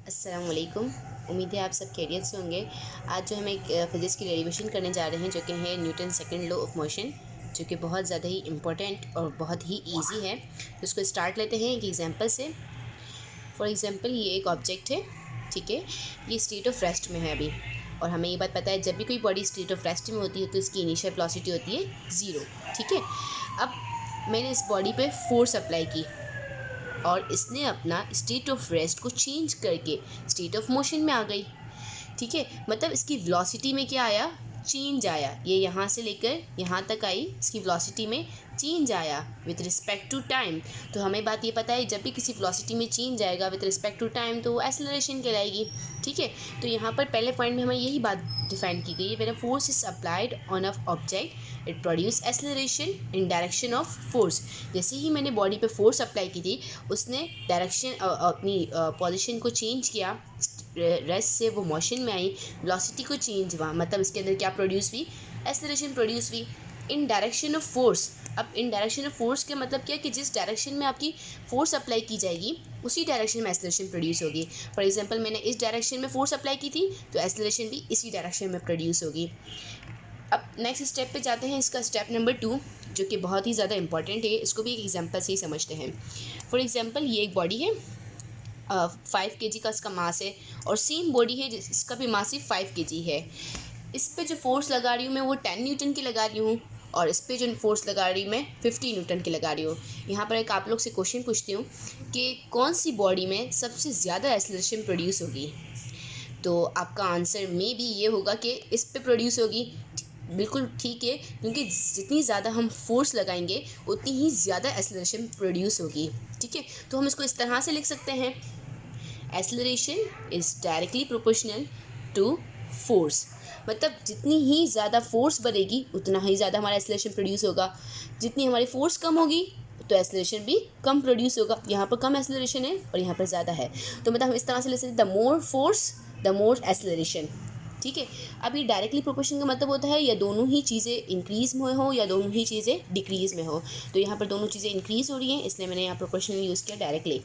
अस्सलाम वालेकुम। उम्मीद है आप सब खैरियत से होंगे। आज जो हम एक फ़िज़िक्स की डेरिवेशन करने जा रहे हैं जो कि है Newton second law of motion, जो कि बहुत ज़्यादा ही इम्पोर्टेंट और बहुत ही इजी है। तो इसको स्टार्ट लेते हैं एक एग्जांपल से। फॉर एग्जांपल ये एक ऑब्जेक्ट है, ठीक है। ये स्टेट ऑफ रेस्ट में है अभी, और हमें ये बात पता है जब भी कोई बॉडी स्टेट ऑफ रेस्ट में होती है तो इसकी इनिशियल वेलोसिटी होती है 0, ठीक है। अब मैंने इस बॉडी पे फोर्स अप्लाई की और इसने अपना स्टेट ऑफ रेस्ट को चेंज करके स्टेट ऑफ मोशन में आ गई, ठीक है। मतलब इसकी वेलोसिटी में क्या आया, चेंज आया। ये यहाँ से लेकर यहाँ तक आई, इसकी वेलोसिटी में चेंज आया विथ रिस्पेक्ट टू टाइम। तो हमें बात ये पता है जब भी किसी वेलोसिटी में चेंज आएगा विथ रिस्पेक्ट टू टाइम तो वो एक्सेलरेशन कहलाएगी, ठीक है। तो यहाँ पर पहले पॉइंट में हमें यही बात डिफाइन की गई है, when a force is applied on a object it produce acceleration in direction of force. जैसे ही मैंने बॉडी पे फोर्स अप्लाई की थी उसने डायरेक्शन अपनी पोजीशन को चेंज किया, रेस्ट से वो मोशन में आई, वेलोसिटी को चेंज हुआ, मतलब इसके अंदर क्या प्रोड्यूस हुई, एक्सेलरेशन प्रोड्यूस हुई इन डायरेक्शन ऑफ फोर्स। अब इन डायरेक्शन ऑफ फोर्स का मतलब क्या कि जिस डायरेक्शन में आपकी फोर्स अप्लाई की जाएगी उसी डायरेक्शन में एक्सेलरेशन प्रोड्यूस होगी। फॉर एग्जांपल मैंने इस डायरेक्शन में फोर्स अप्लाई की थी तो एक्सेलरेशन भी इसी डायरेक्शन में प्रोड्यूस होगी। अब नेक्स्ट स्टेप पे जाते हैं, इसका स्टेप नंबर 2 जो कि बहुत ही ज़्यादा इंपॉर्टेंट है, इसको भी एक एग्जांपल से ही समझते हैं। फॉर एग्जांपल ये एक बॉडी है, 5 kg का इसका मास है, और सेम बॉडी है जिसका भी मास सिर्फ 5 kg है। इस पे जो फोर्स लगा रही हूँ मैं वो 10 न्यूटन की लगा रही हूँ, और इस पे जो फोर्स लगा रही हूँ मैं 50 न्यूटन की लगा रही हूँ। यहाँ पर एक आप लोग से क्वेश्चन पूछती हूँ कि कौन सी बॉडी में सबसे ज़्यादा एक्सेलरेशन प्रोड्यूस होगी। तो आपका आंसर में भी ये होगा कि इस पे प्रोड्यूस होगी। बिल्कुल ठीक है, क्योंकि जितनी ज़्यादा हम फोर्स लगाएंगे उतनी ही ज़्यादा एक्सेलरेशन प्रोड्यूस होगी, ठीक है। तो हम इसको इस तरह से लिख सकते हैं, acceleration is directly proportional to force. मतलब जितनी ही ज़्यादा फोर्स बढ़ेगी उतना ही ज़्यादा हमारा एक्सेलरेशन प्रोड्यूस होगा। जितनी हमारी फोर्स कम होगी तो एक्सेलरेशन भी कम प्रोड्यूस होगा। यहाँ पर कम एक्सेलरेशन है और यहाँ पर ज़्यादा है, तो मतलब हम इस तरह से लिख सकते हैं, the more force the more acceleration, ठीक है। अब ये डायरेक्टली प्रोपोर्शन का मतलब होता है या दोनों ही चीज़ें इंक्रीज़ में हो या दोनों ही चीज़ें डिक्रीज़ में हो। तो यहाँ पर दोनों चीज़ें इंक्रीज़ हो रही हैं, इसलिए मैंने यहाँ प्रोपोर्शनल यूज़ किया डायरेक्टली।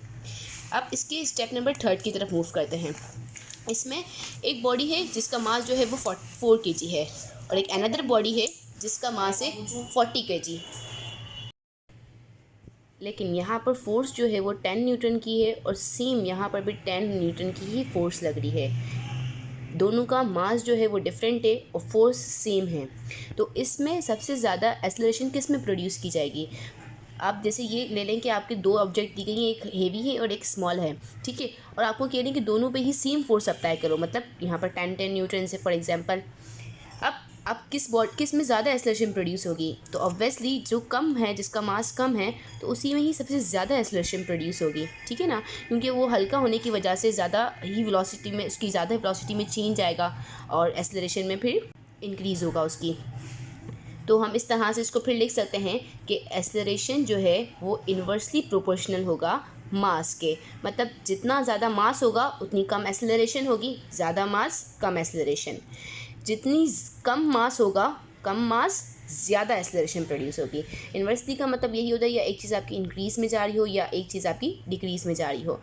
अब इसके स्टेप नंबर 3 की तरफ मूव करते हैं। इसमें एक बॉडी है जिसका मास जो है वो 4 kg है, और एक अनदर बॉडी है जिसका मास है 40 kg। लेकिन यहाँ पर फोर्स जो है वो 10 न्यूटन की है, और सेम यहाँ पर भी 10 न्यूटन की ही फोर्स लग रही है। दोनों का मास जो है वो डिफरेंट है और फोर्स सेम है। तो इसमें सबसे ज़्यादा एक्सेलरेशन किस में प्रोड्यूस की जाएगी। आप जैसे ये ले लें कि आपके दो ऑब्जेक्ट दी गई हैं, एक हेवी है और एक स्मॉल है, ठीक है। और आपको कह रहे हैं कि दोनों पे ही सेम फोर्स अप्लाई करो, मतलब यहाँ पर 10 न्यूटन से फॉर एग्जांपल। अब किस में ज़्यादा एक्सेलरेशन प्रोड्यूस होगी, तो ऑब्वियसली जो कम है, जिसका मास कम है, तो उसी में ही सबसे ज़्यादा एक्सेलरेशन प्रोड्यूस होगी, ठीक है ना। क्योंकि वो हल्का होने की वजह से ज़्यादा ही वेलोसिटी में, उसकी ज़्यादा वेलोसिटी में चेंज आएगा और एक्सेलरेशन में फिर इंक्रीज़ होगा उसकी। तो हम इस तरह से इसको फिर लिख सकते हैं कि एक्सेलरेशन जो है वो इन्वर्सली प्रोपोर्शनल होगा मास के। मतलब जितना ज़्यादा मास होगा उतनी कम एक्सेलरेशन होगी, ज़्यादा मास कम एक्सेलरेशन। जितनी कम मास होगा, कम मास ज़्यादा एक्सेलरेशन प्रोड्यूस होगी। इन्वर्सली का मतलब यही होता है या एक चीज़ आपकी इंक्रीज़ में जा रही हो या एक चीज़ आपकी डिक्रीज़ में जा रही हो।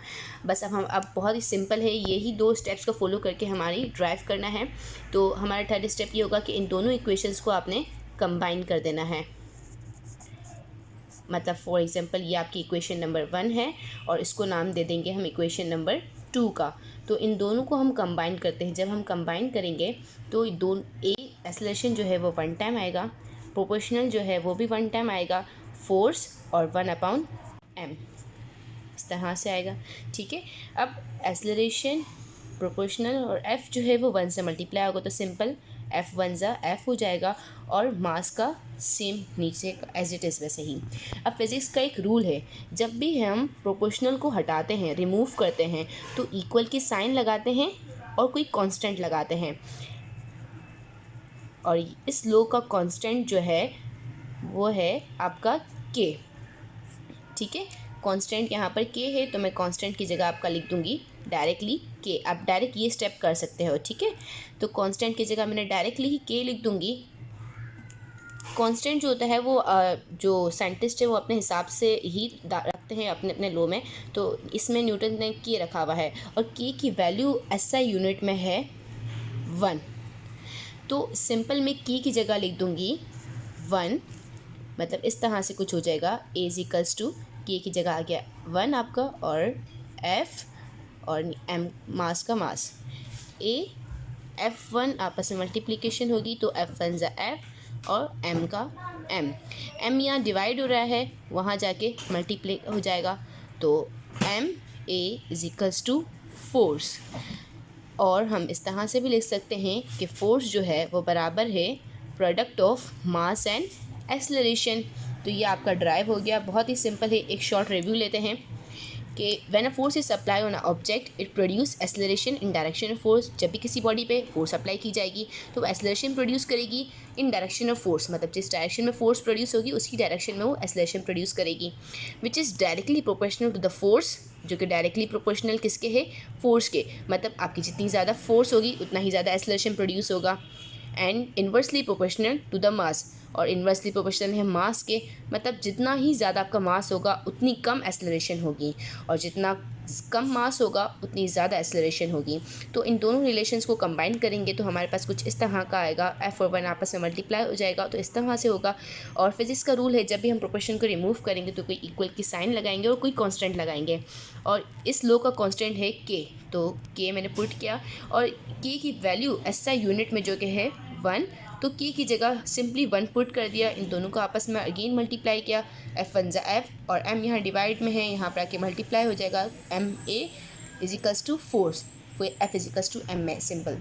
बस अब बहुत ही सिंपल है, यही 2 स्टेप्स को फॉलो करके हमारी ड्राइव करना है। तो हमारा 3rd स्टेप ये होगा कि इन दोनों इक्वेशंस को आपने कंबाइन कर देना है। मतलब फॉर एग्जांपल ये आपकी इक्वेशन नंबर 1 है और इसको नाम दे देंगे हम इक्वेशन नंबर 2 का। तो इन दोनों को हम कंबाइन करते हैं। जब हम कंबाइन करेंगे तो एक्सेलरेशन जो है वो 1 टाइम आएगा, प्रोपोर्शनल जो है वो भी 1 टाइम आएगा, फोर्स और 1/m इस तरह से आएगा, ठीक है। अब एक्सेलरेशन, प्रोपोर्शनल और f जो है वो 1 से मल्टीप्लाई होगा, तो सिंपल f1 ज़ा f हो जाएगा, और मास का सेम नीचे एज इट इज़ वैसे ही। अब फिज़िक्स का एक रूल है, जब भी हम प्रोपोर्शनल को हटाते हैं, रिमूव करते हैं, तो इक्वल की साइन लगाते हैं और कोई कांस्टेंट लगाते हैं, और इस लॉ का कांस्टेंट जो है वो है आपका k, ठीक है। कांस्टेंट यहाँ पर k है, तो मैं कांस्टेंट की जगह आपका लिख दूंगी डायरेक्टली k। आप डायरेक्ट ये स्टेप कर सकते हो, ठीक है। तो कांस्टेंट की जगह मैंने डायरेक्टली ही k लिख दूंगी। कांस्टेंट जो होता है वो जो साइंटिस्ट है वो अपने हिसाब से ही रखता रखते हैं अपने अपने लॉ में, तो इसमें न्यूटन ने के रखा हुआ है और के की वैल्यू एसआई यूनिट में है 1। तो सिंपल में के की जगह लिख दूंगी 1, मतलब इस तरह से कुछ हो जाएगा। ए इज इक्वल्स टू के की जगह आ गया 1 आपका, और एफ और एम मास का मास। ए F1 आपस में मल्टीप्लिकेशन होगी तो F1 ज़ा F और M का M यहाँ डिवाइड हो रहा है, वहाँ जाके मल्टीप्लाई हो जाएगा, तो M A is equals to force. और हम इस तरह से भी लिख सकते हैं कि फोर्स जो है वो बराबर है product of mass and acceleration. तो ये आपका ड्राइव हो गया, बहुत ही सिंपल है। एक शॉर्ट रिव्यू लेते हैं कि when a force is apply on a object it produce acceleration in direction of force. जब भी किसी बॉडी पे फोर्स अप्लाई की जाएगी तो वो एक्सेलरेशन प्रोड्यूस करेगी इन डायरेक्शन ऑफ फोर्स, मतलब जिस डायरेक्शन में फोर्स प्रोड्यूस होगी उसकी डायरेक्शन में वो एक्सेलरेशन प्रोड्यूस करेगी, which is directly proportional to the force, जो कि डायरेक्टली प्रोपोर्शनल किसके है, फोर्स के। मतलब आपकी जितनी ज़्यादा फोर्स होगी उतना ही ज़्यादा एक्सेलरेशन प्रोड्यूस होगा। And inversely proportional to the mass, और इन्वर्सली प्रोपोर्शनल है मास के, मतलब जितना ही ज़्यादा आपका मास होगा उतनी कम एक्सेलरेशन होगी, और जितना कम मास होगा उतनी ज़्यादा एक्सेलरेशन होगी। तो इन दोनों रिलेशंस को कंबाइन करेंगे तो हमारे पास कुछ इस तरह का आएगा, F और 1 आपस में मल्टीप्लाई हो जाएगा, तो इस तरह से होगा। और फिजिक्स का रूल है, जब भी हम प्रोपोर्शन को रिमूव करेंगे तो कोई इक्वल की साइन लगाएंगे और कोई कांस्टेंट लगाएंगे, और इस लॉ का कांस्टेंट है के, तो के मैंने पुट किया, और के की वैल्यू एसआई यूनिट में जो कि है 1, तो के की जगह सिंपली 1 पुट कर दिया। इन दोनों को आपस में अगेन मल्टीप्लाई किया, F1 ज़ा F और M यहाँ डिवाइड में है, यहाँ पर आके मल्टीप्लाई हो जाएगा। M A is equals to force, F is equals to M में, सिंपल।